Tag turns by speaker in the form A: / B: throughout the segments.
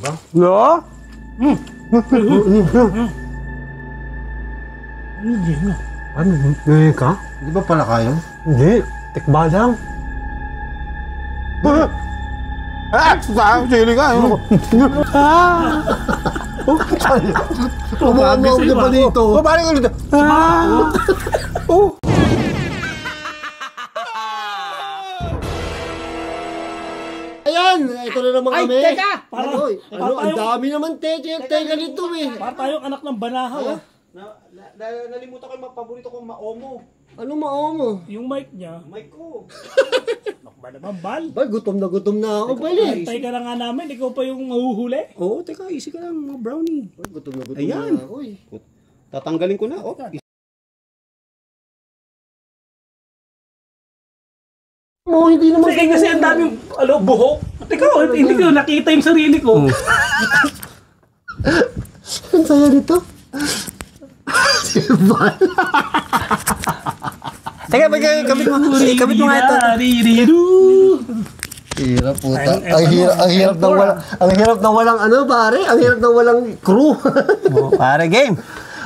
A: ba?
B: No?
C: Hindi na.
B: Ano? Ngayon ka?
A: Di ba pala kayo?
B: Hindi. Tikba lang.
A: Sili ka. Umuamawag na pa dito. Balik ka dito. Ayan! Ito na naman kami.
C: Ay, teka!
A: Ano? Ang dami naman teka nito eh.
C: Para tayong anak ng banahaw.
D: Nalimutan ko yung paborito kong maomo.
A: Ano maomo?
C: Yung mic niya.
D: Mic ko.
C: Nakba naman, Bal.
A: Ba, gutom na ako. Bali.
C: Antay ka na nga namin, ikaw pa yung mahuhuli.
D: Oo, teka, easy ka lang, mga brownie.
A: Gutom na
D: Ayan.
A: ako eh.
D: Tatanggalin ko na. Oh,
A: Hindi naman.
C: Sige kasi ang daming buhok. Teka, hindi ko nakita yung sarili ko.
A: Ang saya nito.
D: teka, kabit mo nga ito.
A: Hirap puta. Ang hirap na walang ano pare. Ang hirap na walang crew.
D: Pare, game.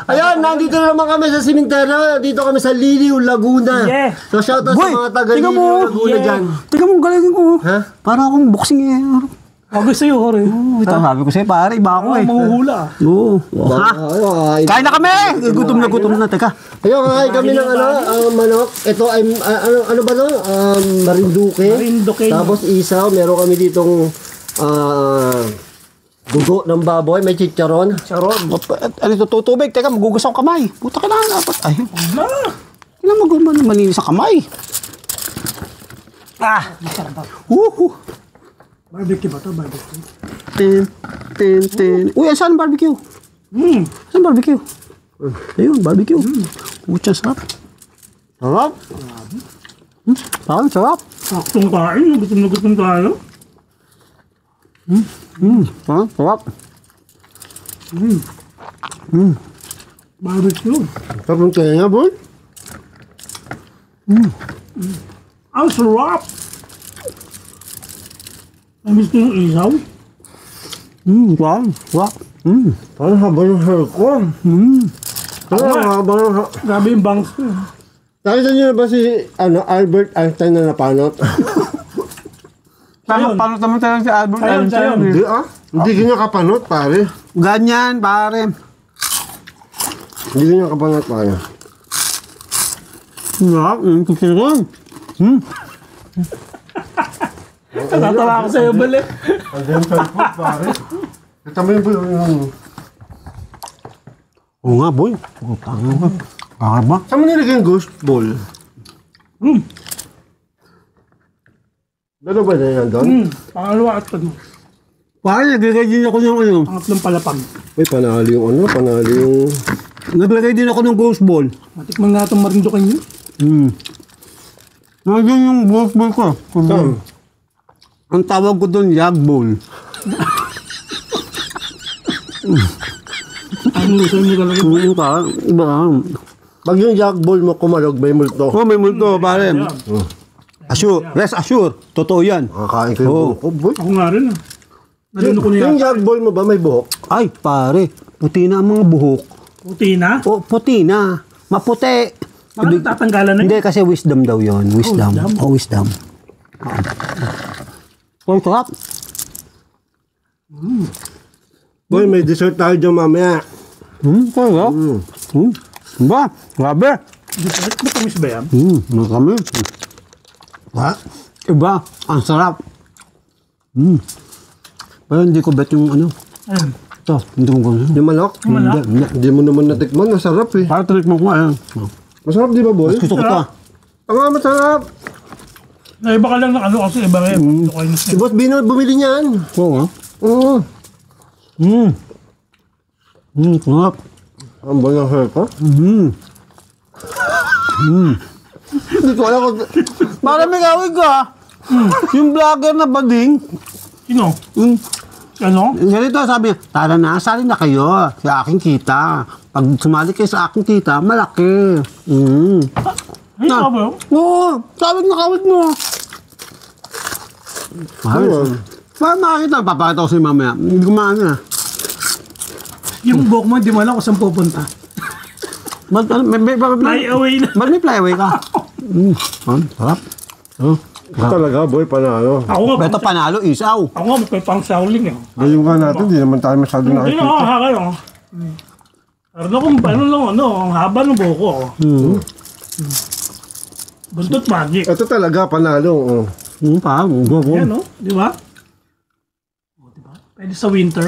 A: Ayan, nandito na naman kami sa simenteryo. Dito kami sa Liliw, Laguna.
C: Yeah.
A: So shoutout sa mga taga
D: tingnan
A: Liliw,
D: mo.
A: Laguna dyan.
D: Tingnan mo, galingin ko.
A: Ha?
D: Para akong boxing eh.
C: Sabi sa'yo, Hore.
D: Sabi ko sa'yo, pare, iba ako eh.
C: Mahuhula.
D: Oo. Ha? Kain na kami! Gutom na, teka.
A: Ayun, kain kami ng manok. Ito ay, ano ba no? Marinduque.
C: Marinduque.
A: Tapos isaw, meron kami ditong dugo ng baboy, may chicharon.
D: Ano ito, tubig? Teka, magugas ang kamay. Puta ka na. Ay, kailan malinis ang kamay?
C: Barbecue ba ito? Barbecue?
D: Uy, saan barbecue? Saan barbecue? Ayun, barbecue. Pucha, sarap.
A: Sarap?
D: Sarap.
C: Saktong kain. Gutom na gutom tayo.
D: Sarap.
C: Barbecue.
A: Sarap ng tenga, boy.
C: Ang sarap! Namiss ko yung isaw.
D: Sarap.
A: Parang haba ng hair ko. Parang haba ng hair.
C: Grabe yung bangs ko.
A: Nakita niyo na ba si Albert Einstein na napanot?
D: Paano naman talaga si Albert Einstein?
A: Hindi Hindi ganyan kapanot, pare.
D: Ganyan, pare.
A: Hindi ganyan kapanot, pare.
D: Sarap. Kusiron.
C: Natatawa ako sa'yo, balik.
A: Ang dental food, pare. Kita mo yung
D: Oo nga, boy. Kakaba.
A: Saan mo nilagay yung ghost ball? Dalo ba na yan doon?
C: Pangalawa at pag
D: Pare, naglagay din ako ng ano.
C: pangatlong palapag.
A: Uy, panalo yung ano, panalo yung...
D: Naglagay din ako ng ghost ball.
C: Matikman na itong marindukan nyo.
D: Nandiyan yung ghost ball ko.
A: Saan?
D: Ang tawag ko doon, yag ball.
C: Ang gusto nyo talaga.
D: Iba.
A: Pag yung jack ball mo kumalog, may multo.
D: Oh, may multo, pare. Assure. Rest assure. Totoo yan.
A: Makakain ko yung buhok ko, boy.
C: Ako nga rin Nalino ko
A: Yung
C: niya.
A: jack ball mo ba may buhok?
D: Ay, pare. Puti na ang mga buhok.
C: Puti na.
D: O, puti na. Maputi.
C: Parang tatanggalan na
D: Hindi, kasi wisdom daw yon. Wisdom. Wisdom. Oh, sarap.
A: Boy, may dessert tayo dyan mamaya.
D: Sarap. Ba? Grabe.
C: Matamis ba yan?
D: Marami.
A: Ha?
D: Iba. Ang sarap. Pero hindi ko bet yung ano.
C: Ayun.
D: Ito, hindi ko gano'n.
A: Yung manok?
D: Hindi.
A: Hindi mo naman natikman, masarap eh.
D: Para tulik mo ko nga.
A: Masarap di ba, boy?
D: Gusto ko ito.
A: Ang masarap.
C: Iba ka lang na ano kasi iba ngayon.
A: Si Boss Bino bumili niyan.
D: Oo nga.
A: Oo.
D: Sarap.
A: Ang banang hair ko. Hindi ko alam kung...
D: Para may gawin ka. Yung vlogger na bading.
C: Sino? Ano?
D: Ganito sabi niya, tara na, sali na kayo sa aking kita. Pag sumali kayo sa aking kita, malaki.
C: Ay,
D: Na.
C: ba?
D: Oo, sabi na kawit mo.
A: Ayun.
D: Paano makakita? Papakita ko sa'yo mamaya. Hindi ko maano na.
C: Yung buhok mo, hindi mo alam kung saan pupunta.
D: Ba't
C: Fly away na.
D: may fly away ka? Sarap.
A: Talaga, boy, panalo.
C: Ako nga,
D: Beto panalo, isaw.
C: ako nga, may pang sauling eh.
A: Gayong nga natin, di naman tayo masyado
C: Hindi
A: nakikita.
C: nakakakay oh. Pero kung ano lang, ang haba ng buhok ko. Buntot magic.
A: Ito talaga, panalo. Oh.
C: Yan oh, di ba? Oh, di ba? Pwede sa winter.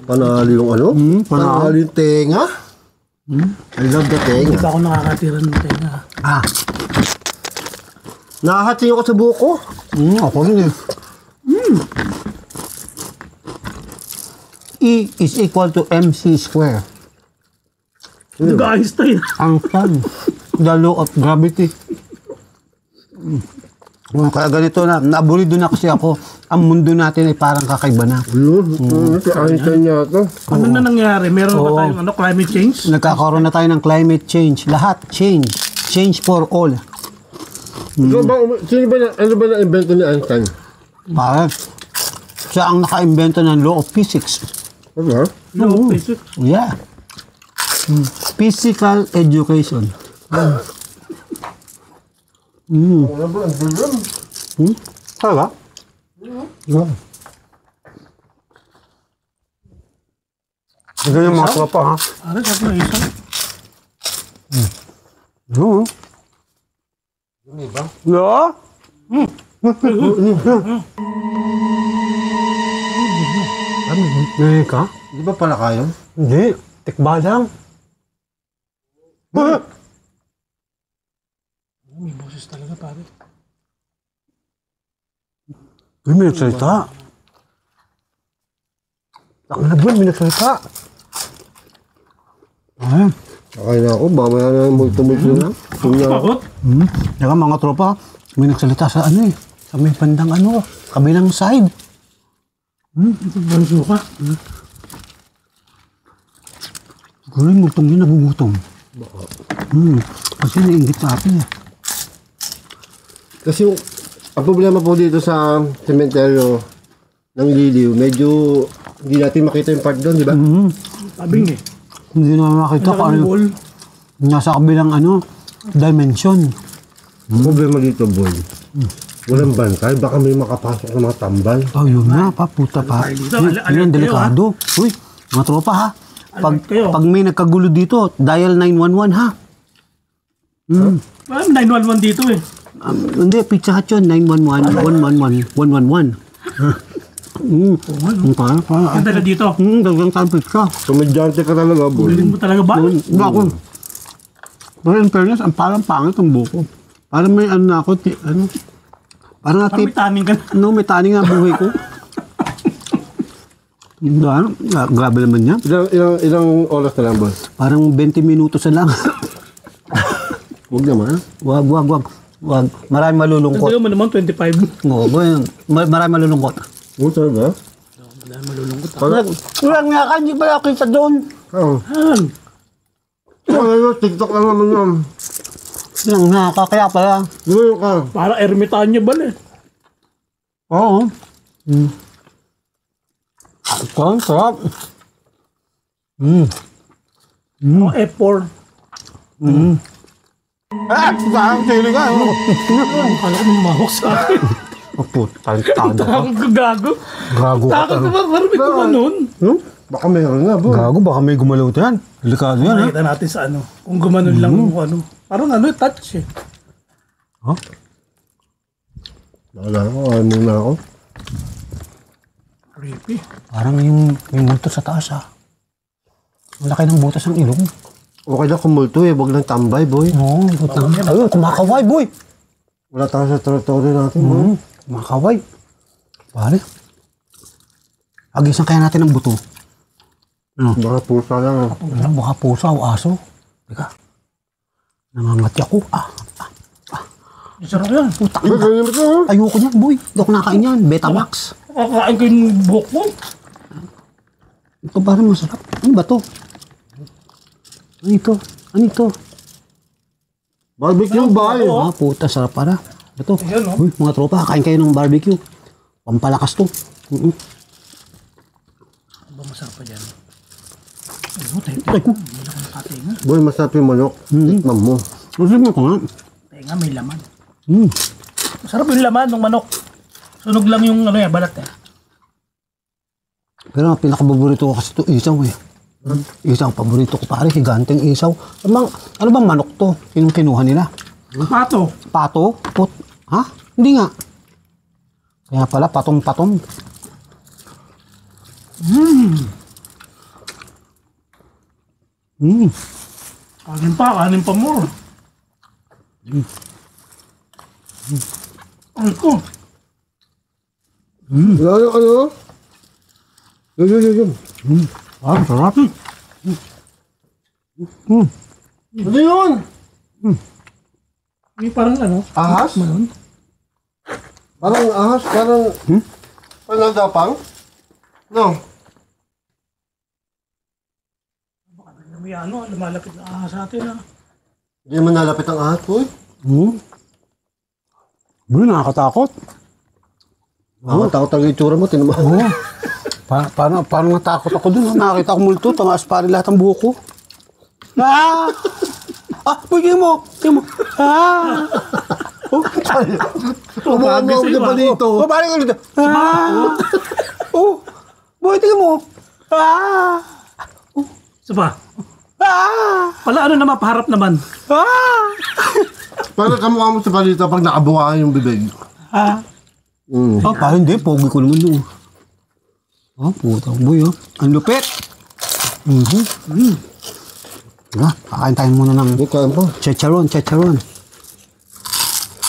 A: Panalo yung ano? Panalo yung tenga. I love the
C: Hindi
A: tenga.
C: pa ako nakakatira ng tenga.
A: Nakahating ako sa buko.
D: Ako rin eh. E is equal to MC square.
C: Nag-Einstein.
D: Ang fun. The law of gravity. Kaya ganito na, naaburido na kasi ako. Ang mundo natin ay parang kakaiba na.
A: Yun, si Einstein niya ito.
C: Ano na nangyari? Meron ba tayong climate change?
D: Nagkakaroon na tayo ng climate change. Lahat, change. Change for all.
A: Ikaw ba, ano ba na-invento ni Einstein?
D: Bakit? Siya ang naka-invento ng law of physics.
A: Ano?
C: No, basic.
D: Yeah. Physical education.
A: Ano ba, ang dulam?
D: Talaga? Yeah. Ito yung mga tropa, ha?
C: Ano, sabi na isa?
D: Oo. No? Ngayon ka?
A: Di ba pala kayo?
B: Hindi. Tikba lang.
C: May boses talaga, pare.
D: Uy, may nagsalita.
B: Ako na buwan, may nagsalita.
D: Ay.
A: Okay na ako, mamaya na multo-multo na.
C: Takot?
D: Teka mga tropa, may nagsalita sa ano eh. Sa may bandang ano, kabilang side.
C: Banso ka.
D: Siguro yung multong yun nagugutom. Kasi naiingit sa atin eh.
A: Kasi yung, ang problema po dito sa sementeryo ng Liliw, medyo hindi natin makita yung part doon, di ba?
C: Tabing eh.
D: Hindi na makita kung ano
C: wall.
D: nasa kabilang ano, dimension.
A: Ang problema dito, boy, walang bantay, baka may makapasok ng mga tambal.
D: Oh, yun na, pa, puta pa.
C: Dito,
D: Yun,
C: alert
D: yun,
C: kayo,
D: delikado. Uy, mga tropa ha.
C: Alert kayo.
D: Pag may nagkagulo dito, dial 911 ha.
C: 911 dito eh.
D: Hindi, Pizza Hut yun, 911, 111, 111. Parang,
C: Ang dala dito.
D: dagang tayo pizza.
A: Komedyante ka talaga, boy.
C: Bilhin mo talaga ba?
D: Ba ako? Pero in fairness, ang parang pangit ang buko. Parang may ano na ako, ano, parang
C: Parang may
D: natip,
C: taning ka na.
D: ano, may taning nga buhay ko. Ano, grabe naman niya.
A: Ilang oras na lang, boy?
D: Parang 20 minutos na lang.
A: Huwag naman.
D: Wag. Maraming malulungkot.
C: Kasi mo naman 25.
D: Oo, boy. Maraming malulungkot.
A: Oo, talaga?
D: Wala nga ka, hindi pala kita doon.
A: Oo.
C: Han.
A: Ano, TikTok lang naman yun.
D: Lang nakakaya pala.
A: Ngayon ka.
C: Para ermitanyo ba eh.
D: Oo. Ang sarap.
C: O F4.
D: Parang sili ka.
C: Kala ko mamahok sa akin.
D: Opo, talentado ka.
C: Takot ko gago.
D: Gago ka.
C: Takot ko ba? Parang may kumanon.
A: Baka mayroon na, boy.
D: Gago, baka may gumalaw yan. Delikado yan, ha?
C: Nakita natin sa ano. Kung gumanon lang kung ano. Parang ano, touch eh.
D: Ha?
A: Wala ako, ayaw muna ako.
C: Creepy.
D: Parang yung multo sa taas, ha? Ang laki ng butas ng ilong.
A: Okay lang kumulto eh, wag lang tambay, boy.
D: Oo, putang. Ayun, kumakaway, boy.
A: Wala tayo sa territory natin, boy.
D: Kumakaway. Pare. Agisan kaya natin ng buto.
A: Baka pusa lang.
D: Alam, baka pusa o aso. Teka. Nangangati ako.
C: Sarap yan.
D: Putang
A: Boy,
D: ina.
A: ganyan ba ito?
D: Ayoko niyan, boy. Hindi ako nakain yan. Betamax.
C: Kakain ko yung buhok mo.
D: Ito parang masarap. Ano ba to? Ano ito? Ano ito?
A: Barbecue ba eh?
D: Ah, puta, sarap para. Ito.
C: Ayan, oh.
D: Uy, mga tropa, kain kayo ng barbecue. Pampalakas to.
C: Ano ba masarap pa dyan? Ano, tayo ko. Hindi na ako nakatinga.
A: Boy, masarap yung manok. Tikman mo.
D: Masarap mo ko nga.
C: Tenga, may laman.
D: Mm.
C: Masarap yung laman ng manok. Sunog lang yung ano yan, balat eh.
D: Pero ang pinakapaborito ko kasi ito, isaw eh. Isaw, paborito ko pare, higanteng isaw. Ano bang manok to? Yung kinuha nila?
C: Pato.
D: Pato? Ha? Hindi nga. Kaya pala, patong-patong.
C: Kanin pa more. Ano ko?
A: Ano? Yun.
D: Ah, sarap.
A: Ano yun?
C: May parang ano?
A: Ahas?
C: Manon?
A: Parang ahas, parang... Parang dapang? No.
C: May ano, lumalapit na ahas sa atin ah.
A: Hindi naman nalapit ang ahas, boy.
D: Boy, nakakatakot.
A: Takot ang itsura mo, tinan mo.
D: Oo. Parang natakot ako dun. Nakakita ko multo, tamaas pare lahat ang buhok ko. Ah! Boy, tingin mo. Ah!
A: Umuha mo ako pa dito.
D: Pare ka dito. Ah! Boy, tingin mo. Ah!
C: Isa pa.
D: Ah!
C: Pala ano naman, paharap naman.
D: Ah!
A: Parang kamukha mo sa balita pag nakabukaan yung bibig.
D: Parang hindi. Pogi ko naman yun. Putang boy, Ang lupit. Kakain tayo muna ng
A: Bukaan pa.
D: chicharon.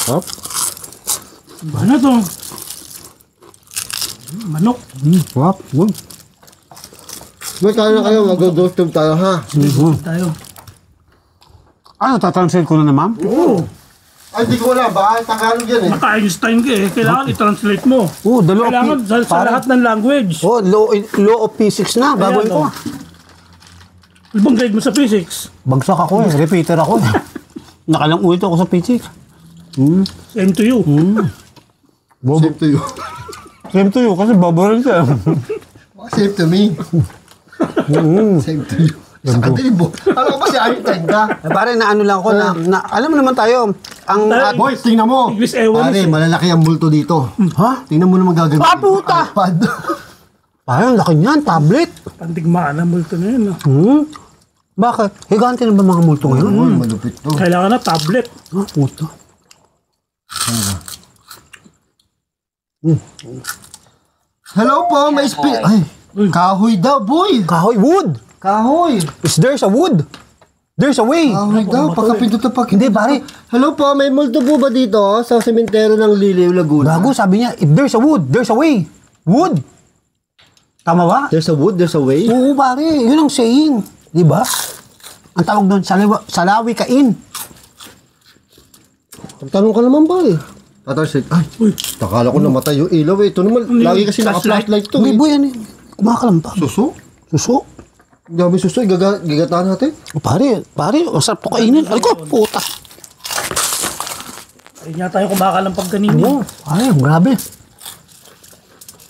A: Hop.
C: Ano to? Manok.
D: Wap.
A: May kaya na kayo, mag-ghost tayo ha.
C: Tayo.
D: Ano, tatranslate ko na ma'am?
C: Oo.
A: Ay, di ko wala. Baka Tagalog yan eh.
C: Naka-Einstein ka eh. Kailangan i-translate mo.
D: Dalawa.
C: Kailangan sa lahat ng language.
D: Law of physics na. Gagawin
C: Ayan,
D: ko.
C: Ano bang grade mo sa physics?
D: Bagsak ako repeater ako Nakalang ulit ako sa physics.
C: Same to you.
A: Same to you.
D: Same to you kasi babaran siya.
A: Same to me. Same to you. Sa katibo. Alam ko ba si Einstein ka?
D: Pare, naano lang ako na alam mo naman tayo, ang
A: Boys, tingnan mo.
C: English ewan
A: Pare, malalaki ang multo dito.
D: ha?
A: Tingnan mo naman gagawin.
D: Puta!
A: iPad.
D: Pare, ang laki niyan, tablet.
C: Pandigmaan na multo na yun. ah.
D: Bakit? Higante na ba mga multo ngayon?
A: Uy, malupit to.
C: Kailangan na tablet.
D: Puta.
A: Hello po, may Ay, kahoy daw, boy.
D: Kahoy, wood.
A: Kahoy.
D: There's a wood. There's a way.
A: Kahoy daw, pagkapindot na pag...
D: Hindi, pare.
A: Hello po, may multo po ba dito sa sementeryo ng Liliw, Laguna?
D: Gago, sabi niya, if there's a wood, there's a way. Wood. Tama ba?
A: There's a wood, there's a way.
D: Oo, pare. Yun ang saying. Di ba? Ang tawag doon, salawi kain.
A: Tanong ka naman ba eh? Tatarsit. Ay, takala ko namatay yung ilaw eh. Ito naman, lagi kasi naka-flashlight to
D: Hindi,
A: eh.
D: boy, ano? Kumakalampa.
A: Suso?
D: Suso.
A: Dami suso, gigatahan natin.
D: Pare, ang sarap to kainin. Ay ko, puta.
C: Ayun nga tayo kumakalampag kanina.
D: Oo, pare, grabe.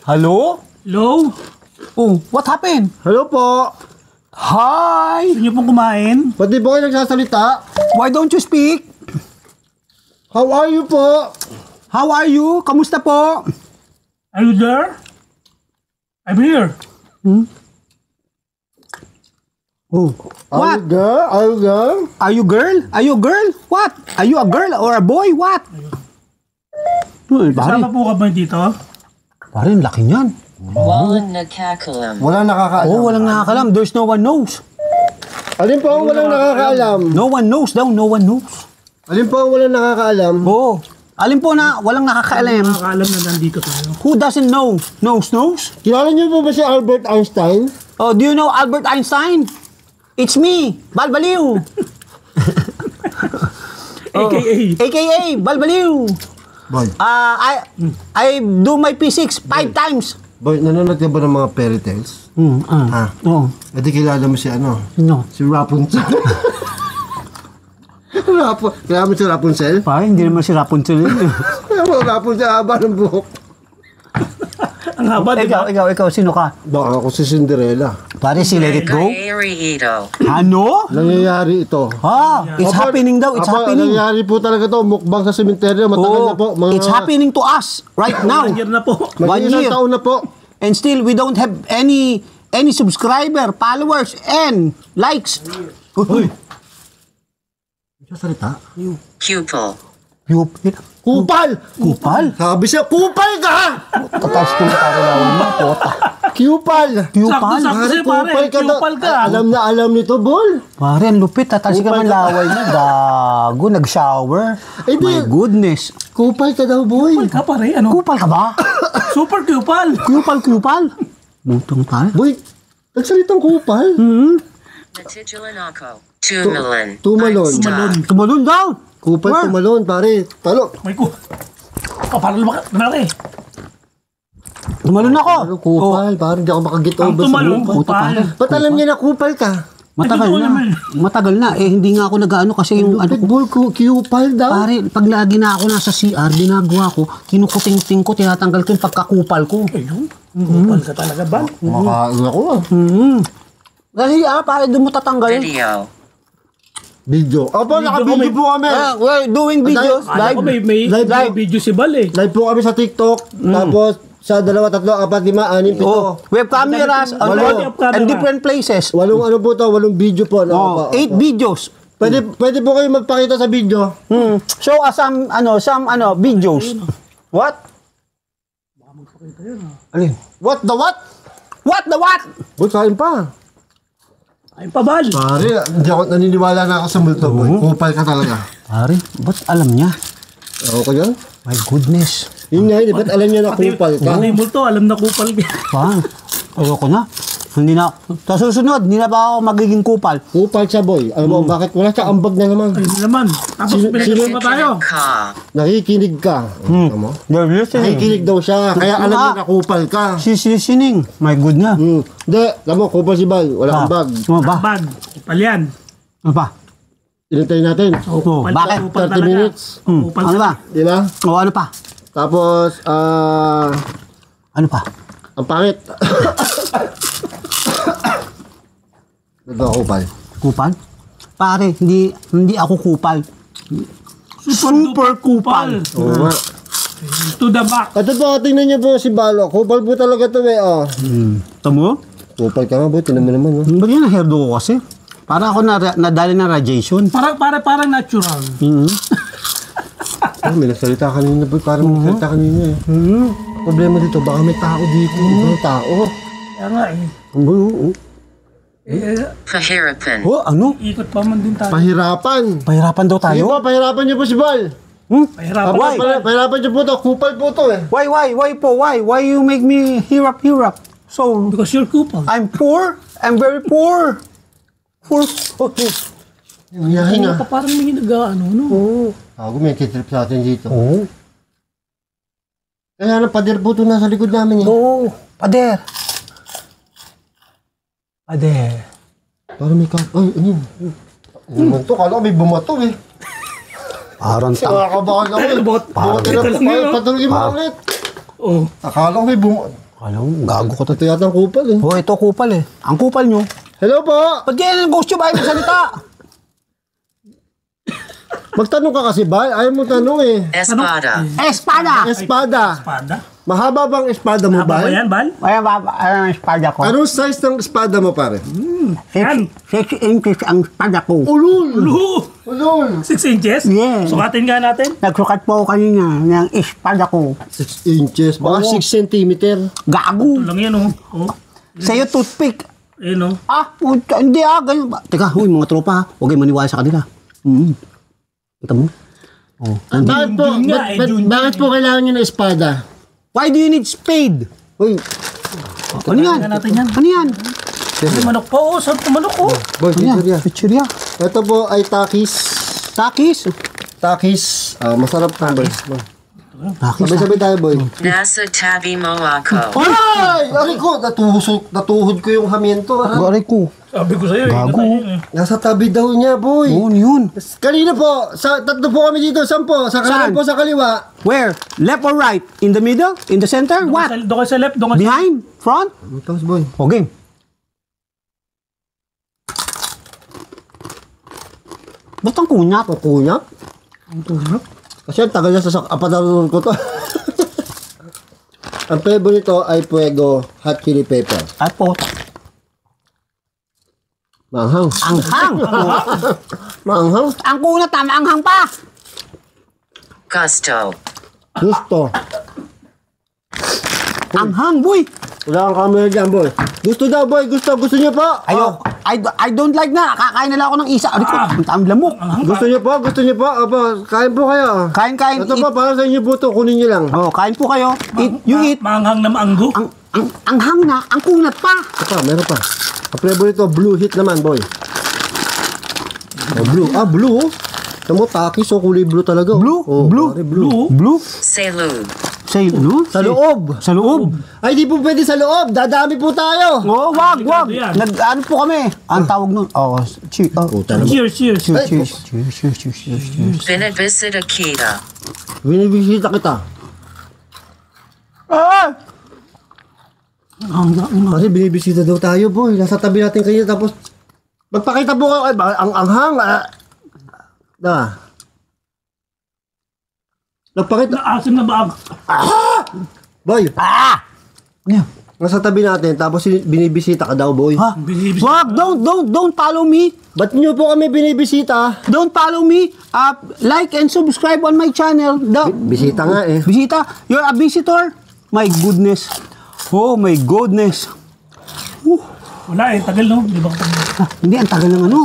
D: Hello?
C: Hello?
D: Oh, what happened?
A: Hello po.
D: Hi!
C: Gusto niyo pong kumain?
A: Pati po kayo nagsasalita?
D: Why don't you speak?
A: How are you po?
D: How are you? Kamusta po?
C: Are you there? I'm here.
D: Oh.
A: Are
D: What?
A: you girl? Are you girl?
D: Are you girl? Are you a girl? What? Are you a girl or a boy? What? Uy,
C: Kasama
D: pare,
C: po ka ba dito?
D: pare, ang laki niyan.
E: Walang nakakalam.
A: Wala nakakaalam.
D: Oh, walang nakakalam. There's no one knows.
A: Alin po ang walang nakakaalam?
D: No one knows daw. No one knows.
A: Alin po ang walang nakakaalam?
D: Oh. Alin po na walang nakakaalam?
C: Nakakaalam na nandito tayo.
D: Who doesn't know? Knows?
A: Kilala niyo po ba si Albert Einstein?
D: Oh, do you know Albert Einstein? It's me, Balbaliw. AKA Balbaliw.
A: Boy,
D: I do my P6 5 times.
A: boy, nanonood ka ba ng mga fairy tales? Ha?
D: Oh,
A: E di kilala mo si ano?
D: no.
A: Si Rapunzel. Kaya mo si Rapunzel?
D: Pare, hindi naman si Rapunzel yun.
A: Kaya mo Rapunzel, haba ng buhok.
C: Ang haba, di ba?
D: Ikaw, sino ka?
A: Baka ako si Cinderella.
D: Pare, si Let It Go?
E: Gairito.
D: Ano?
A: Nangyayari ito.
D: It's happening daw, it's happening.
A: Nangyayari po talaga to. Mukbang sa sementeryo. Matagal na po.
D: It's happening to us right now.
C: 1 year na po.
A: Mag-iisang taon na po.
D: And still, we don't have any subscriber, followers, and likes. Uy!
A: Salita?
E: Pupil.
A: Kupal!
D: Kupal?
A: Sabi siya, kupal ka!
D: Tatas ko na tayo mo, pota.
A: Kupal!
D: Kupal?
C: Sakto sa'yo, pare. Kupal ka.
A: Alam na alam nito, Bol.
D: Pare, ang lupit. Tatas ka man laway mo. Gago, nag-shower.
A: Eh,
D: My goodness.
A: Kupal ka daw, boy.
C: Kupal ka, pare. Ano?
D: Kupal ka ba?
C: Super kupal.
D: Kupal. Mutong pare.
A: Boy, nagsalitang kupal.
E: Natigulan ako. Tumalon.
A: Tumalon.
D: Tumalon daw.
A: Kupal
D: Where?
A: tumalon, pare. Talo.
C: May ku. Oh, parang lumalaki.
D: Tumalon ako.
A: Ano, kupal, pare. Hindi ako makagit
C: Ang
A: over sa
C: tumalong
A: kupal.
C: kupal.
A: Ba't alam niya na kupal ka?
D: Matagal
C: Ay,
D: na.
C: naman.
D: Matagal na. Eh, hindi nga ako nag-ano kasi yung ano
A: Lupit,
D: ko.
A: Bol, kupal daw.
D: Pare, pag lagi na ako nasa CR, ginagawa ko, kinukuting-ting ko, tinatanggal ko yung pagkakupal ko.
C: Ayun. Kupal ka talaga, Bal.
A: Makain ako ah.
D: Kasi pare, doon mo tatanggalin.
E: Video.
A: Video. Opo, naka-video po kami.
D: We're doing videos
C: Kala ko
D: live.
A: Live.
C: video si Bal eh.
A: Live po kami sa TikTok. Tapos, sa 2, 3, 4, 5, 6, 7, 8.
D: Oh, we have cameras
C: Walo.
D: and different places.
A: 8 ano po to, 8 video po.
D: Oh, 8 videos.
A: Pwede po kayo magpakita sa video.
D: Show us some videos. What? Alin?
A: What the what?
D: What the what?
A: Boy, kain pa.
C: Ay pa, Bal.
A: Pare, hindi ako naniniwala na ako sa multo, boy. Kupal ka talaga.
D: Pare, ba't alam niya?
A: Ako ka yan?
D: My goodness.
A: Yun nga, hindi. Ba't alam niya na kupal ka?
C: Pati multo, alam na kupal ka.
D: Pa, ayoko na. Hindi na. Sa susunod, hindi na ba ako magiging kupal?
A: Kupal siya, boy. Alam mo, bakit? Wala siya ambag na naman.
C: Ayun naman. Tapos pinagkakaroon pa tayo.
E: Ka.
A: Nakikinig ka. Alam mo?
D: They're listening.
A: Nakikinig daw siya, kaya alam niya na kupal ka.
D: She's listening. My good na.
A: Hindi, alam mo, kupal si Bal. Wala ambag.
D: Ano ba?
C: Bag. Kupal yan.
D: Ano ba?
A: Ilintayin natin.
C: Oh, kupal
D: bakit?
C: ka, kupal
A: 30
C: talaga.
A: minutes.
C: Kupal
D: Ano
C: ka.
D: ba?
A: Di ba?
D: O ano pa?
A: Tapos,
D: Ano pa?
A: ang pangit. Nagwa kupal.
D: Kupal? Pare, hindi ako kupal.
C: Super kupal.
A: Oo nga.
C: To the back.
A: At ito, tingnan niyo po si Balo. Kupal po talaga to eh. Oh.
D: Tamo?
A: Kupal ka nga po, tingnan mo naman. Oh.
D: Ba't yan ang hairdo ko kasi? Para ako nadali ng radiation.
C: Parang natural.
A: Oh, may nagsalita kanina po. Parang may nagsalita kanina eh. Problema dito, baka may tao dito. May tao.
C: Kaya nga eh.
E: Pahirapan.
D: Oh, ano?
C: Ikot pa man din tayo.
A: Pahirapan.
D: Pahirapan daw
A: Sige
D: tayo?
A: po, pahirapan niyo po si Bal.
C: Pahirapan.
D: Why?
A: Pahirapan niyo po to. Kupal po to eh.
D: Why po? Why you make me hear up? So,
C: Because you're kupal.
D: I'm poor? I'm very poor. Poor.
A: Yahin
C: Ano
A: ah.
C: pa parang may nag-ano, no?
A: Ako may kitrip sa atin dito.
D: Oh.
A: Kaya ano, pader po ito nasa likod namin eh.
D: Oh, pader. Pader.
A: Parang may ay, ano yun? Ano to? Kala ko may bumato eh.
D: Parang
A: Nakakabahan ako eh. Bumato na po. Patulogin mo ulit.
C: Oh.
A: Akala ko may bumato.
D: Alam mo, gago ko to.
A: Ito yata ang kupal eh.
D: Oh, ito kupal eh. Ang kupal nyo.
A: Hello po!
D: Ba't yan ang ghost nyo ba yung salita?
A: Magtanong ka kasi ba? Ayaw mo tanong eh.
E: Espada.
D: Espada!
A: Espada.
C: Espada.
A: Mahaba bang espada mo
C: Haba
A: ba?
C: ba yan, Bal?
D: Ayan ba, ang espada ko?
A: Anong size ng espada mo pare?
D: 6 inches ang espada ko.
A: Ulul!
C: Luho!
A: Ulul!
C: 6 inches?
D: Yeah.
C: Sukatin nga natin.
D: Nagsukat po ako kanina ng espada ko.
A: 6 inches. Baka 6 centimeter.
D: Gago.
C: Ito lang yan, oh. Oh.
D: Sa'yo toothpick.
C: Ayun, oh.
D: Ah, puta, hindi ganyan ba? Teka, huy, mga tropa ha. Huwag kayo maniwala sa kanila. Kita mo? Oh.
A: Bakit po?
C: Jun nga,
A: Bakit po kailangan nyo ng espada?
D: Why do you need spade?
A: Uy,
D: Ano yan?
C: Tingnan natin yan.
D: Ano yan?
C: May manok po, oh. Saan po manok, oh?
A: boy,
D: Ano yan?
A: picture
D: Picturia.
A: Ito po ay takis.
D: Takis.
A: Takis. Masarap na boy. Sabay-sabay tayo, boy.
E: Nasa tabi mo ako.
A: Ay! Aray ko! Natuhod ko yung hamiento.
D: Aray ko.
C: Sabi ko sa'yo,
D: Gago.
A: Nasa tabi daw niya, boy.
D: Oo, yun.
A: Kanina po, tatlo po kami dito. Saan po? Sa kanan
D: Saan?
A: po, sa kaliwa.
D: Where? Left or right? In the middle? In the center? What?
C: Doon kayo sa left, doon kayo sa...
D: Behind? Front?
A: Tapos, boy.
D: O, game. Ba't ang kunyap?
A: Kukunyap.
C: Ang tulog.
A: Kasi ang tagal na sa apatarunod ko to. Ang flavor nito ay Fuego Hot Chili Pepper.
D: Ay po.
A: Maanghang.
D: Anghang.
A: Maanghang.
D: Ang kunat, tama anghang pa.
E: Gusto.
A: Gusto.
D: Anghang, boy.
A: Wala kang camera dyan, boy. Gusto daw, boy. Gusto niyo po.
D: Ayok. I don't like na. Kakain na lang ako ng isa. Aray ko, ang tamang lamok.
A: Gusto niyo po. Opo, kain po kayo.
D: Kain.
A: Ito po, para sa inyo po ito. Kunin niyo lang.
D: Oh, kain po kayo. You eat.
C: Maanghang na maanggo.
D: Anghang na, ang kunat pa.
A: Ito pa, meron pa. Ang flavor nito, blue hit naman, boy. Oh, blue. Ah, blue. Ito mo, takis. So, kulay blue talaga.
D: Blue?
A: Oh,
D: Blue?
A: pare, blue.
D: Blue?
E: Salud.
D: Say, no?
A: Sa loob.
D: Sa loob.
A: Ay, di po pwede sa loob. Dadami po tayo.
D: Oh, wag.
C: yan.
D: Ano po kami? Ang tawag nun. Oh, cheers.
C: Cheers.
D: Cheers.
E: Binibisita kita.
A: Binibisita kita.
D: Ah!
A: Kasi binibisita daw tayo, boy. Nasa tabi natin kayo. Tapos, magpakita po kayo. Ang anghang. Nagpakita.
C: Naasim na ba?
A: Boy,
D: Ah! Ano?
A: nasa tabi natin. Tapos binibisita ka daw, boy.
D: Ha?
C: Binibisita.
D: Wag, don't follow me.
A: Ba't nyo po kami binibisita?
D: Don't follow me. Like and subscribe on my channel.
A: Bisita nga eh.
D: Bisita, you're a visitor. My goodness. Oh my goodness.
C: Wala eh, tagal no? Di ba?
D: Hindi, ang tagal ng ano.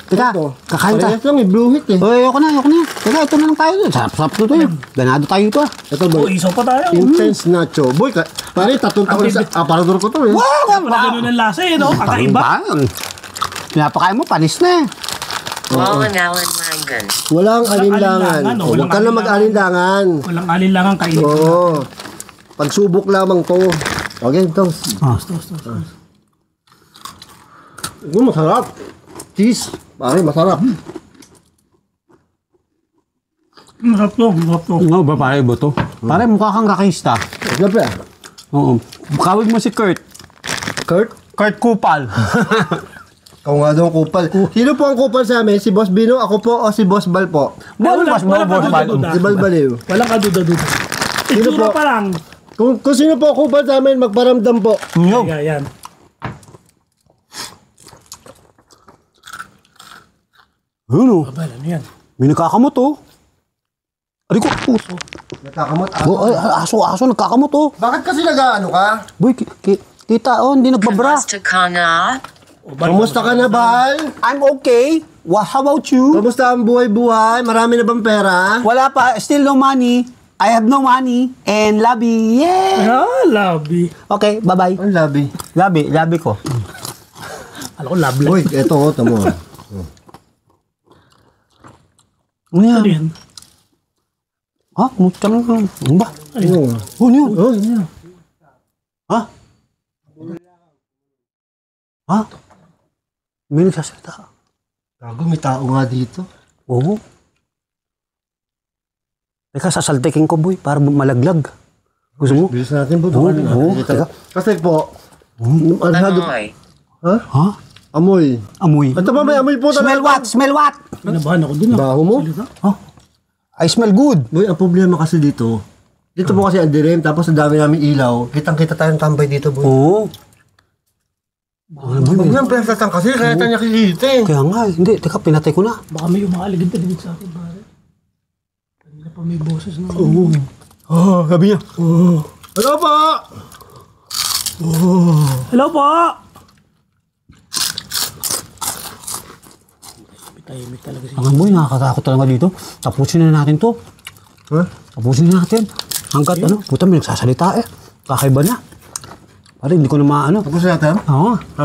D: Teka, kakain tayo.
A: Parehas lang eh, blue hit eh.
D: Oy, ayoko na. Teka, ito na lang tayo. Sarap-sarap to eh. Ganado tayo ito ah.
A: Ito,
C: Oh,
A: boy.
C: isaw pa tayo.
A: Intense nacho. Boy, pare, tatlong taon sa aparador ko to eh.
C: Wala ganun ang lasa eh, no? Kakaiba.
D: Pinapakain mo, panis na eh.
E: Walang langan.
A: Walang alinlangan.
C: alinlangan, oh.
A: Huwag ka na mag-alinlangan.
C: Walang alinlangan kainin.
A: Oo. Pagsubok lamang to. Okay, ito. Masarap. Cheese. Pare, masarap.
C: Masarap to.
D: Ano ba pare ba to? Pare, mukha kang kakista.
A: Siyempre.
D: Oo. Kawig mo si Kurt.
A: Kurt?
D: Kurt Kupal.
A: Ako nga daw ang kupal. Sino po ang kupal sa amin? Si Boss Bino, ako po o si Boss Bal po?
C: Walang kaduda-duda.
A: Si Bal Baliw.
C: Walang kaduda-duda.
A: Sino
C: Itsura
A: po?
C: pa lang.
A: Kung sino po ang kupal sa amin, magparamdam po.
C: Yan.
D: Ano?
C: Abal, ano yan?
D: May nagkakamot oh. Ari ko, puso.
A: Natakamot
D: Oh, aso, nagkakamot oh.
A: Bakit kasi nag-ano ka?
D: Boy, kita oh, hindi nagbabra.
E: Kamusta ka na?
A: Kamusta ka na, Bal?
D: I'm okay. How about you?
A: Kamusta ang buhay-buhay? Marami na bang pera?
D: Wala pa, still no money. I have no money. And labi, yeah.
C: Labi.
D: Okay, bye-bye.
A: Ang labi.
D: Labi ko.
C: Alam ko, labla.
A: Uy, eto oh, tamo.
D: Ano yan?
C: Ano yan?
D: Ha? Ano ba?
A: Ano?
D: Oh, ano yun?
A: Oh, yun.
D: Ha? Ha? May nagsasalita.
A: Gago, may tao nga dito.
D: Oo. Teka, sasaltikin ko, boy, para malaglag. Gusto mo?
A: Bilis natin po.
D: Oo,
A: Baka
D: oo,
A: nakikita.
D: teka.
A: Kasi po,
E: Amoy.
A: Ha?
D: Ha?
A: Amoy.
D: Amoy.
A: Ito pa may amoy po
D: Smell what? Smell what?
C: Pinabahan ako dun.
A: Baho mo?
D: I smell good.
A: Boy, ang problema kasi dito, dito po kasi ang dilim, tapos ang dami namin ilaw. Kitang-kita tayong tambay dito, boy.
D: Oo.
A: Huwag nang presatan kasi, kaya tayo nakikita eh.
D: Kaya nga, hindi. Teka, pinatay ko na.
C: Baka may umaaligin pa din sa akin, pare. Kanina pa may boses na.
A: Oh, sabi niya. Oh. Ano pa?
C: Hello po! Tahimik talaga siya.
D: Ang boy, nakakatakot talaga dito. Tapusin na natin to.
A: Ha?
D: Tapusin na natin. Hanggat ano, puta may nagsasalita eh. Kakaiba na. Pare, hindi ko na maano.
A: Tapos natin?
D: Oo.
A: Ha?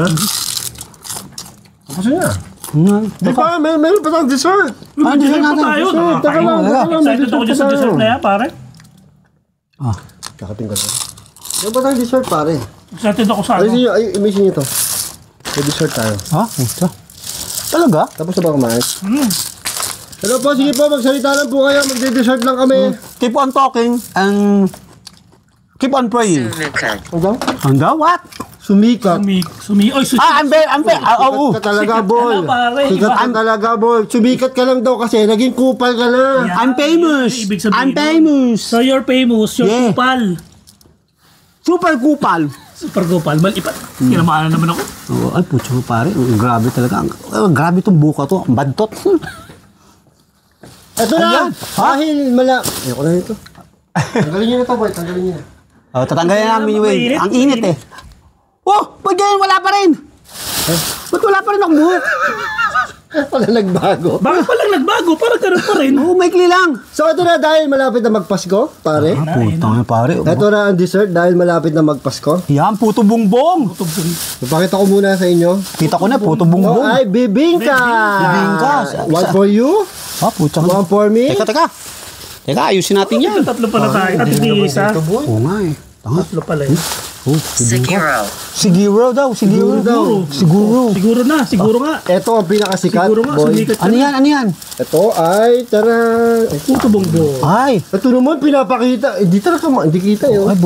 A: Tapos na. Di
D: Teka.
A: ba? Meron pa tayong dessert.
D: Ah, dessert natin.
C: tayo.
D: Dessert.
A: Taka lang,
D: Teka.
A: taka lang.
C: Excited ako dyan sa dessert na yan, pare.
D: Ah.
A: Kakating ka na. Yung ba tayong dessert, pare?
C: Excited ako sa ano.
A: Ayusin nyo, imisin nyo to. May dessert tayo.
D: Ha? Ito. Talaga?
A: Tapos na ba kumain? Hello po, sige po, magsalita lang po kayo. Magde-dessert lang kami.
D: Keep on talking and keep on praying.
E: Sumikat.
A: Ano?
D: Hanggang what?
A: Sumikat.
C: Oy,
D: Ah, ambe. Oo.
A: Sikat ka talaga,
C: Sikat ka
A: boy.
C: na, pare.
A: Sikat ka talaga, boy. Sumikat ka lang daw kasi naging kupal ka na.
D: I'm famous.
C: Ibig sabihin
D: I'm
C: nun.
D: famous.
C: So you're famous, you're
D: Yeah.
C: kupal.
D: Super kupal.
C: Super kupal. Malipat. Kinamahalan naman ako.
D: Oh, ay, putyo pare. Grabe talaga. Grabe itong buka to. Ang bantot.
A: Ito na.
D: Ayan.
A: Dahil ayoko na nito. Tanggalin nyo na to, boy. Tanggalin nyo na.
D: Oh, tatanggalin namin yung
C: Mainit,
D: Ang init eh. Oh, ba't ganyan? Wala pa rin. Ba't wala pa rin akong buhok?
A: Wala nagbago.
C: Bakit palang nagbago? Parang ganun pa rin.
D: Oo, maikli lang.
A: So ito na dahil malapit na magpasko, pare.
D: Putang na pare.
A: Ito na ang dessert dahil malapit na magpasko.
D: Yan, puto bongbong.
A: Ipakita ko muna sa inyo.
D: Kita ko na, puto
A: Ito
D: bongbong.
A: ay bibingka.
D: Bibingka.
A: One for you,
D: Ah, putang.
A: one for me.
D: Teka. Teka, ayusin natin yan.
C: Tatlo pala tayo. At hindi isa.
D: Oo nga eh. Tanga.
C: Tatlo pala yun.
D: Oh,
E: Siguro.
D: Siguro daw, siguro. Siguro.
C: Siguro na. Siguro nga.
A: Ito ang pinakasikat,
C: Siguro nga.
A: boy.
C: Sumikat ka
D: Ano
C: na.
D: yan, ano yan?
A: Ito ay, tara.
C: Puto bongbong.
D: Ay.
A: Ito naman pinapakita. Hindi talaga, hindi kita yun.
D: Ay,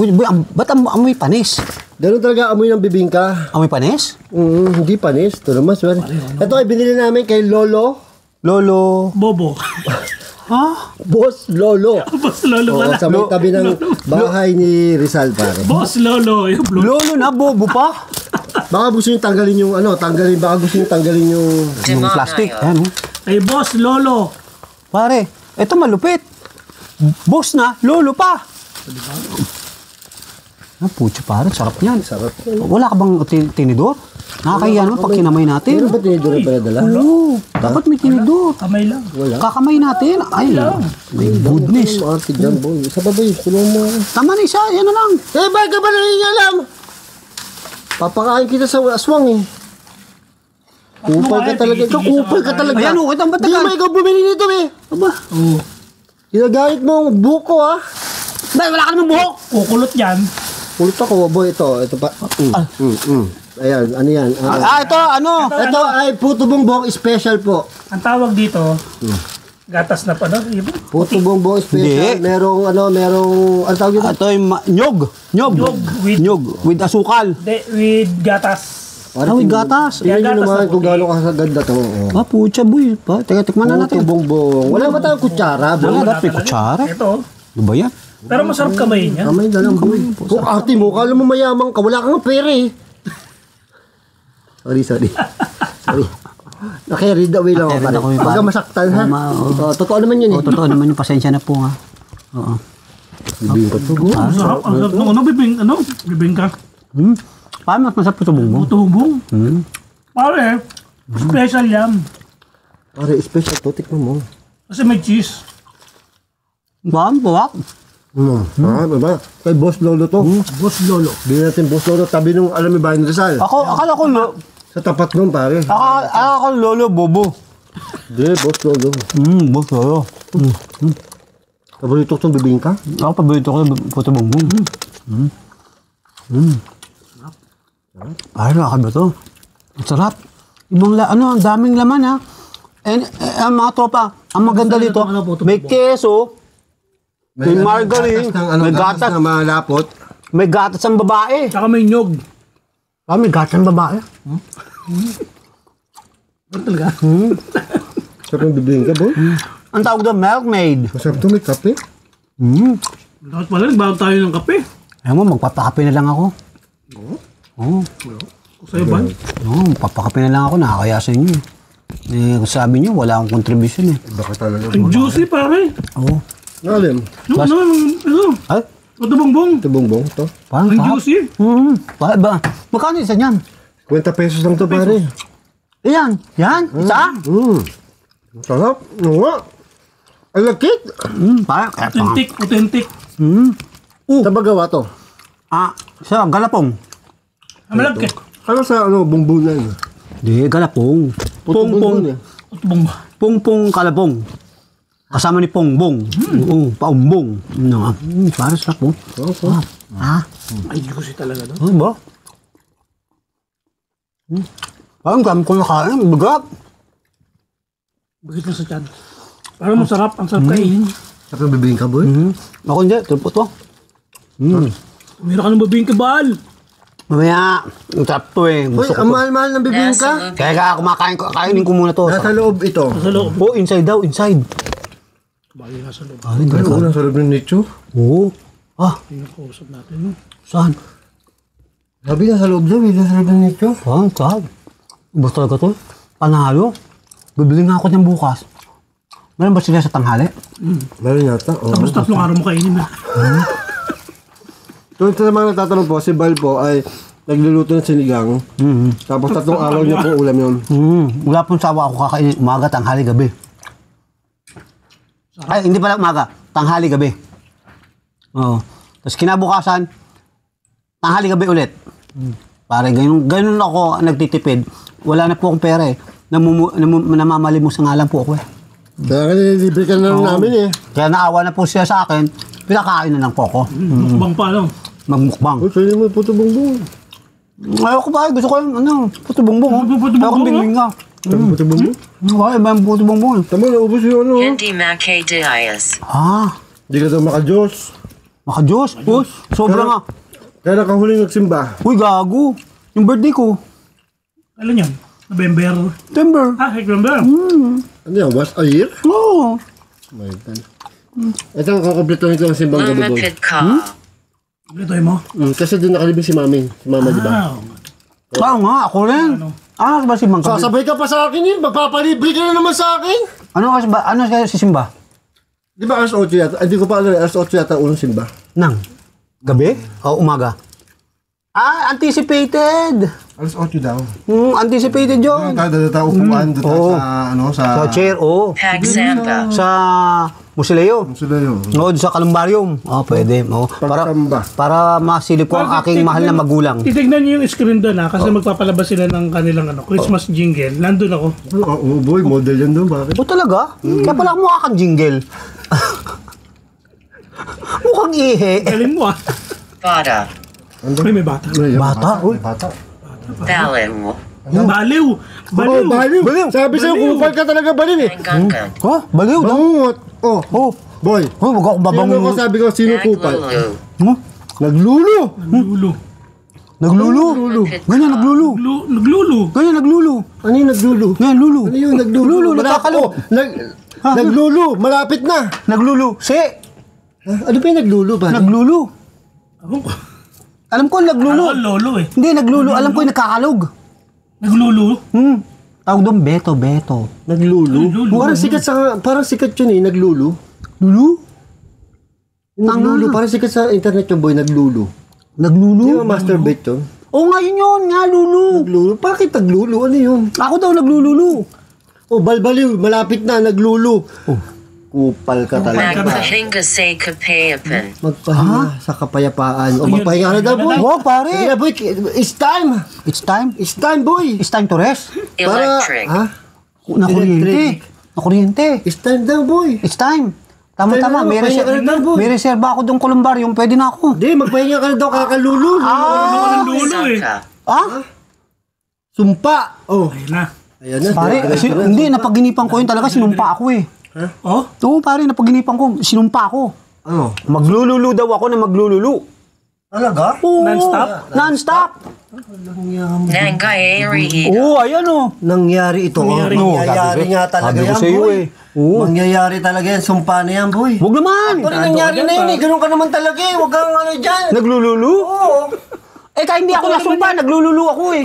D: ba't amoy panis?
A: Ganun talaga amoy ng bibingka.
D: Amoy panis?
A: Hindi panis. Ito naman, sorry. Ito ay binili namin kay Lolo.
D: Lolo.
C: Bobo.
D: Ha?
A: Boss Lolo.
C: Boss Lolo
A: Oo,
C: pala.
A: sa may tabi ng bahay ni Rizal, pare.
C: Boss Lolo. Yung blue.
D: Lolo na, bobo pa.
A: Baka gusto nyo tanggalin yung baka gusto nyo tanggalin yung...
D: Yung plastic. Ayan, oh.
C: Ay, Boss Lolo.
D: Pare, eto malupit. Boss na, lolo pa. Ah, putyo pare, sarap yan.
A: Sarap.
D: Wala ka bang tinidor? Nakakahiya naman pag kinamay natin.
A: Meron ba tinidor na dala?
D: Oo, dapat may tinidor.
C: Kamay lang.
A: Wala.
D: Kakamay natin. Ay, my goodness.
A: Ang arte dyan, boy. Isa ba, boy? Tulungan mo.
D: Tama na isa, yan na lang.
A: Eh, bakit ka ba nangingalam? Papakain kita sa aswang, eh. Kupal ka talaga. Ikaw, kupal ka talaga.
D: Ayan, okay, ang
A: Di
D: batagal.
A: mo ikaw bumili nito, eh.
D: Aba,
A: Ginagalit mo ang buko, ah.
D: dahil wala ka namang buhok.
C: Kukulot yan.
A: Pulot ako, boy. Ito pa. Ayan, ano yan?
D: Ito, ano?
A: Ito ay puto bongbong special po.
C: Ang tawag dito, gatas na pa, no?
A: Puto bongbong special.
D: Hindi.
A: Merong, ang tawag yun?
D: Ito yung nyog. Nyog.
C: Nyog with-
D: Nyog. With asukal.
C: With gatas.
D: Ah, with gatas.
A: Tingnan nyo
C: Gatas
A: naman
C: na
A: kung
C: puti.
A: gaano kasaganda to. Oh.
D: Ah, putya boy. Teka, tikman na
A: Puto
D: natin.
A: bongbong. Wala ba tayong kutsara, boy?
D: Wala may kutsara.
C: Ito.
D: Ano ba yan?
C: Pero masarap kamayin yan.
A: Kamay na lang, boy. Kung arte mo, kala mo mayaman ka, wala kang pera, eh. Sorry. Naka-read away lang ako,
D: Naka-read
A: pare.
D: ako,
A: Huwag
D: pare.
A: ka masaktan, ha?
D: Oo.
A: Totoo naman yun, eh.
D: Oh, totoo naman yung pasensya na po ha. Oo.
A: Bibingkat to, boy.
C: Ang sarap. Ang sarap ng bibing ka.
D: Paano mas masarap ito bongbong?
C: Puto bongbong. Pare, special yan.
A: Pare, special to, tikman mo.
C: Kasi may cheese.
D: Bawang buwak.
A: Baba. Kay Boss Lolo to.
C: Boss Lolo.
A: Bili natin Boss Lolo, tabi nung alam mo ba ni Rizal?
D: Akala ko
A: Sa tapat nun, pare.
D: akala ko lolo bobo.
A: Hindi, Boss Lolo.
D: Boss lolo.
A: Paborito ko itong bibingka.
D: Ako paborito ko yung puto bongbong. Ay, nakakaba to. Ang sarap. Ang daming laman ha. And, ang mga tropa, ang maganda dito, may keso, may margarine, may gatas,
A: na malapot.
D: may gatas ang babae.
C: Tsaka may nyog.
D: Ah, may gatas ang babae.
C: Ano talaga?
A: Sarap yung bibingka, boy.
D: Ang tawag doon, milkmaid.
A: Masarap to, may kape.
C: Dapat pala, nagbago tayo ng kape.
D: Alam mo, magpapakape na lang ako. Oo.
C: Sa'yo ba?
D: Oo, magpapakape na lang ako. Nakakaya sa inyo eh. Kung sabi niyo, wala akong contribution eh.
A: Baka talaga.
C: Ang juicy, pare.
D: Oo.
A: Alam,
C: Ano?
D: Ay,
C: Puto bongbong.
A: ito bongbong to.
D: parang
C: Ang
D: sarap.
C: juicy.
D: Ba? Magkano isa niyan?
A: 20 pesos lang to, pare.
D: Iyan. Yan? Isa?
A: Sarap. Oo nga. Ang lakit.
D: Parang.
C: Authentic.
A: Saan ba gawa to?
D: Sa galapong.
C: Ang malagkit.
A: Ano sa bongbong na yun?
D: Di, galapong.
A: Puto bongbong eh.
C: Puto bongbong.
D: Pungpong kalapong. Kasama ni Pongbong. Oo, paumbong. No, parang sarap po.
C: Ay, juicy talaga no?
D: Ano ba? Parang kami ko nakain. Bagap.
C: Bakit lang sa tiyan? Parang masarap. Ang sarap kainin.
A: Saka bibingka, boy.
D: Ako hindi. Tulpo to.
C: Meron ka ng babing kabal.
D: Mamaya, ang sarap to eh.
A: Boy,
D: Gusto ko
A: ang
D: to.
A: mahal-mahal ng bibingka.
E: Nasa
D: Kaya kumakain ko, kainin ko muna to.
A: Nasa loob ito.
C: Sa loob.
D: Oh, inside daw, inside.
C: Bagay nga sa loob.
D: Ay,
A: Ay, oo, nasa loob ng nicho.
D: Oo. Ah,
C: Tingnan ko, usap natin. No?
D: saan?
A: Sabi nasa loob daw, nasa loob ng nicho.
D: Ah, saan? Basta talaga to. Panalo. Bibili nga ako niyang bukas. Meron ba sila sa tanghali?
A: Meron yata. Oo.
C: Tapos tatlong araw mo kainin na.
A: So, ito naman nagtatanong po, si Bal po ay nagluluto ng sinigang. Tapos 3 araw niya po ulam yun.
D: Wala pong sawa ako kakainin. Umaga, tanghali, gabi. Ay, hindi pala umaga. Tanghali, gabi. Oo. Tapos kinabukasan, tanghali, gabi ulit. Pare, ganun ako nagtitipid. Wala na po akong pera eh. Namamalimos nga lang po ako eh.
A: Kaya nililibre ka na lang namin eh.
D: Kaya naawa na po siya sa akin. Pinakain na lang po ako.
C: Mukbang pa, no?
D: Magmukbang.
A: Uy, sa'yo mo yung puto bongbong.
D: Ayoko ba? Gusto ko yung puto bongbong.
C: Puto
D: Ayoko
C: bongbong,
D: bingwing nga.
A: Puto bongbong?
D: Ay, ba yung puto bongbong?
A: Tama, naubos yung ano.
E: Hindi Mackay Dias.
D: Ah,
A: Hindi ka daw makajos.
D: maka-Diyos. Uy, sobra nga.
A: Kaya nakahuling nagsimba.
D: Uy, gago. Yung birthday ko.
C: Alam yan? November.
D: September.
C: November.
A: Ano yan, once a year?
D: Oo.
A: My God. Ito ang kukumpleto nito ng simbang gabi boy.
E: Limited car.
C: Blitoy mo?
A: Kasi doon nakalibing si Mami. Si Mama, di ba?
C: Ah,
D: Oo nga, ako rin. Ah, ba si Mang Kabit?
A: Sasabay ka pa sa akin yun. Magpapalibre ka na naman sa akin.
D: Ano kaya si Simba?
A: Di ba alas 8 yata? Hindi ko pa alam. Alas 8 yata unang simba.
D: Nang? Gabi? O umaga? Ah, anticipated.
A: Alas 8 daw.
D: Anticipated yun.
A: Kada tao upuan doon
D: Oo.
A: sa ano sa
D: Sa chair, oo.
E: Pag Samba.
D: Sa Musileo.
A: sila yun.
D: Oo, sa Kalumbarium. Oo, pwede. Oo.
A: Pagkamba.
D: Para masilip ko ang aking mahal na magulang.
C: Titignan niyo yung screen doon ha, kasi magpapalabas sila ng kanilang Christmas jingle. Nandun ako.
A: Oo, boy, model yan doon. Bakit?
D: O talaga? Kaya pala mukha kang jingle. Mukhang ihe.
C: Galing mo ah.
E: Bada.
C: Ay, may bata.
D: Bata, uy.
A: Bata.
E: Baliw.
C: Baliw.
A: Oh, baliw. Sabi sa'yo, kupal ka talaga baliw eh.
E: Gangad.
D: Ha? Baliw daw.
A: Bangungot. Oh,
D: Oh.
A: boy.
D: Oh, wag ako
A: Sino
D: babangon.
A: ko sabi ko, sino kupal?
E: Naglulu.
D: Huh?
A: Naglulu.
C: Naglulu.
D: Naglulu. Ganyan, naglulu.
C: Naglulu.
D: Ganyan, naglulu.
A: Ano yung naglulu?
D: Ganyan, lulu.
A: Ano yung naglulu?
D: Lulu,
A: Malapit-
D: nagkakalog.
A: Oh, naglulu, malapit na.
D: Naglulu. Si.
A: Ano pa yung naglulu ba?
D: Naglulu.
C: Ako ko.
D: Alam ko naglulu.
C: Ako lolo eh.
D: Hindi, naglulu. Alam ko yung nagkakalog.
C: Naglulu.
D: Tawag doon, Beto, Beto.
A: Naglulu.
C: Naglulu.
A: Parang sikat yun eh, naglulu.
D: Lulu?
A: Naglulu, parang sikat sa internet yung boy, naglulu.
D: Naglulu?
A: Di ba masturbate yun?
D: Oo nga, yun nga, lulu.
A: Naglulu? Bakit naglulu? Ano yun?
D: Ako daw naglululu.
A: Oh, balbaliw, malapit na, naglulu. Oh, kupal ka talaga.
E: Magpahinga sa kapayapan.
A: Magpahinga sa kapayapaan. O magpahinga ka na daw, boy.
D: Wow, pare.
A: Sige na, boy. It's time.
D: It's time.
A: It's time, boy.
D: It's time to rest.
E: Electric.
A: Ha?
D: Na kuryente. Na kuryente.
A: It's time daw, boy.
D: It's time. Tama,
A: Kaya
D: tama.
A: na, magpahinga ka na daw, boy.
D: May reserva ako doon Columbarium. Pwede na ako.
A: Hindi, magpahinga ka na daw, kakalulu.
C: Naglulu eh.
E: Saka.
D: Ah?
A: Sumpa. Oh,
C: Ayun na.
A: ayan na.
D: Pare, hindi, napaginipan ko yun talaga. Sinumpa ako eh.
C: Oh?
D: Oo, pare, napaginipan ko. Sinumpa ako.
A: Ano?
D: Maglululu daw ako na maglululu.
A: Talaga?
D: Oo.
C: Non-stop?
D: Non-stop.
E: Nangay area.
D: Oo, ayan o.
A: Nangyari ito.
C: Nangyari.
A: Mangyayari nga talaga
D: Sabi ko
A: yan,
D: sa iyo
A: boy.
D: eh. Oo.
A: Mangyayari talaga yan. Sumpa na yan, boy.
D: Huwag naman.
A: Pero nangyari na yun eh. Ganun ka naman talaga eh. Huwag kang ano dyan.
D: Naglululu?
A: Oo.
D: Eh, kaya hindi ako nasumpa. Naglululu ako eh.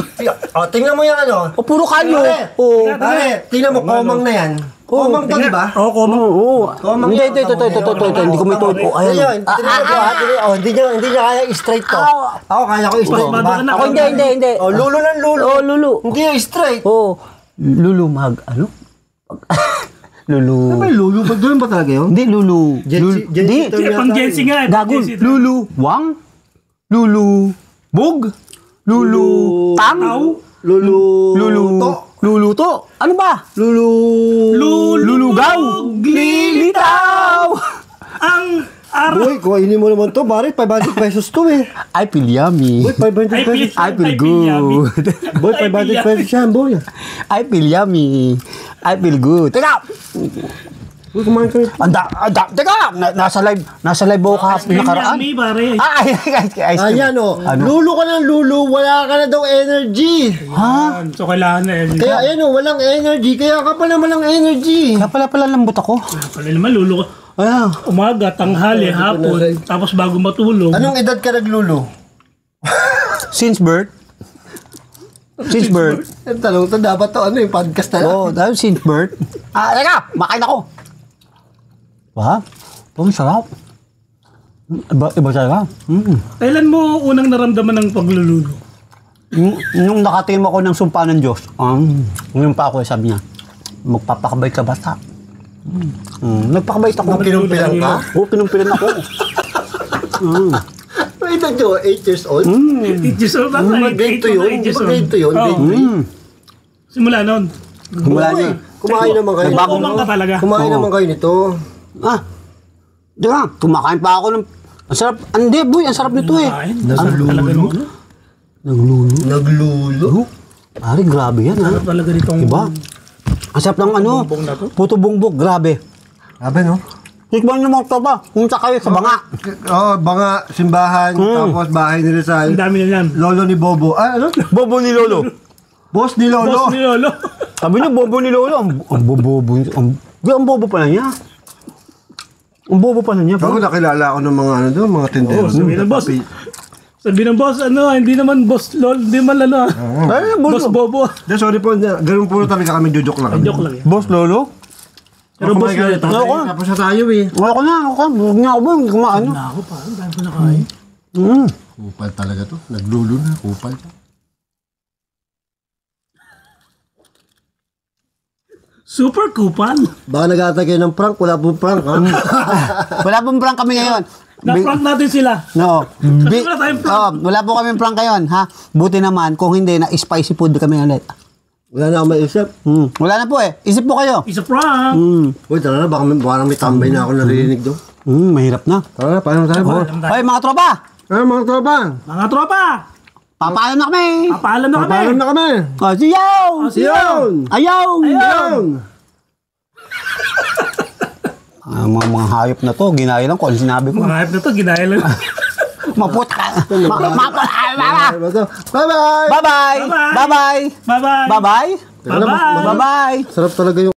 A: Tingnan mo yan ano.
D: O, puro kalyo.
A: Pare.
D: Oo.
A: Pare, tingnan mo, komang na yan. Komang to, di ba?
C: Oo, ko mo.
D: Oo.
A: Komang
D: Hindi, ito. Hindi ko may ito. O,
A: Ayan,
D: ayan.
A: tingnan mo ha. Hindi niya kaya straight to. Ako kaya ko straight.
C: Bado ka na.
D: Ako hindi.
A: Oh, lulo ng lulo.
D: Oo, lulu.
A: Hindi yung straight.
D: Oo. Lulu ano? Lulu.
A: Ano ba yung lulo? Ba't doon ba talaga yun?
D: Hindi, lulu.
A: Jensi-
D: Hindi.
A: Jensi-
C: Hindi, pang Jensi nga eh.
D: Gago.
C: Jensi.
D: Lulu. Wang? Lulu. Bug? Lulu. Tang?
A: Lulu.
D: Lulu.
A: To.
D: Luluto. Ano ba? Lulugaw. Lilitaw.
C: Ang
A: Boy, kuhainin mo naman to. Pare, 500 pesos to eh.
D: I feel yummy.
A: Boy, 500 pesos.
D: I feel good.
A: Boy, 500 pesos yan, boy.
D: I feel yummy. I feel good. Teka!
A: Boy, kumain ka rin.
D: Teka! Nasa live ako kahapon nakaraan.
C: Yummy, pare.
A: Ayan o.
D: Ano?
A: Lulu ka ng lulu, wala ka na daw energy.
D: Ha?
C: So, kailangan na yun.
A: Kaya ayan o, walang energy. Kaya ka pala walang energy.
D: Kaya pala lambot ako.
C: Pala naman, lulo ka.
D: Ano?
C: Umaga, tanghali, hapon, tapos bago matulog.
A: Anong edad ka naglulu?
D: Since birth. Since birth.
A: Ang tanong to, dapat to ano yung podcast na lang.
D: Oo, dahil since birth. Teka! Makain ako. Ba? Ang sarap. Iba talaga.
C: Kailan mo unang naramdaman ng paglululo?
D: Nung nakatingin ako ng sumpa ng Diyos, ngayon pa ako, sabi niya, magpapakabay ka bata. Nagpakabait ako.
A: Kinumpilan ka?
D: Oo, kinumpilan ako.
A: Wait, ito, 8 years old?
C: 8 years old ba?
A: Grade 2 yun? Di ba grade 2 yun? Grade 3?
C: Simula noon.
D: Mula niya.
A: Kumain naman kayo.
C: Nagbago ka talaga.
A: Kumain naman kayo nito.
D: Di ba? Kumakain pa ako ng... Ang sarap. Hindi, boy. Ang sarap nito eh.
C: Naglululo?
A: Naglulu?
D: Pare, grabe yan ha.
C: Talaga nitong...
D: Diba? Ang sarap ng ano.
C: Bumbong na to?
D: Puto bongbong. Grabe.
A: Sabi no?
D: Tikman nyo mga tropa. Punta kayo sa banga.
A: Oo, banga, simbahan, tapos bahay ni Rizal.
C: Ang dami na yan.
A: Lolo ni Bobo. Ano?
D: Bobo ni Lolo.
A: Boss ni Lolo.
C: Boss ni Lolo.
D: Sabi niyo, bobo ni Lolo. Ang bobo. Ang bobo pala niya. Ang bobo pala niya.
A: Bago nakilala ako ng mga ano doon, mga tindero.
C: Oo, sabi ng boss. Sabi ng boss, ano, hindi naman boss Lolo, hindi man ano.
D: Ay,
C: Boss Bobo.
A: Sorry po, ganun po talaga kami, joke lang.
C: Joke lang yan.
D: Boss Lolo?
C: Pero boss Lolo.
A: Tapos na tayo eh.
D: Ako na. Huwag niya ako ba? Hindi ko maano.
C: Na ako pa, ang dami ko nakain.
A: Kupal talaga to. Naglulo na, kupal.
C: Super kupal.
A: Baka nag-atake ng prank, wala pong prank ha.
D: Wala pong prank kami ngayon.
C: Na-prank natin sila.
D: No.
C: Wala tayong prank.
D: Wala po kami prank ngayon, ha? Buti naman, kung hindi, na spicy food kami ulit.
A: Wala na akong maisip.
D: Wala na po eh. Isip po kayo.
C: It's a prank.
A: Uy, tara na, baka may tambay na ako narinig doon.
D: Mahirap na.
A: Tara na, paano tayo ba?
D: Hoy, mga tropa!
A: Mga tropa!
C: Mga tropa,
D: Papaalam na kami!
C: papaalam na kami.
A: Papaalam na kami!
D: Siyaw!
A: Yun!
D: Ayaw!
A: Yun!
D: Mga hayop na to, ginaya lang ko. Ano sinabi ko?
C: Mga hype na to, ginaya lang.
D: Maputa ka!
A: Bye-bye!
D: Bye-bye! Bye-bye!
C: Bye-bye.
D: Bye-bye!
C: Bye-bye.
D: Bye-bye!
C: Bye-bye.
D: Bye-bye!
A: Sarap talaga yung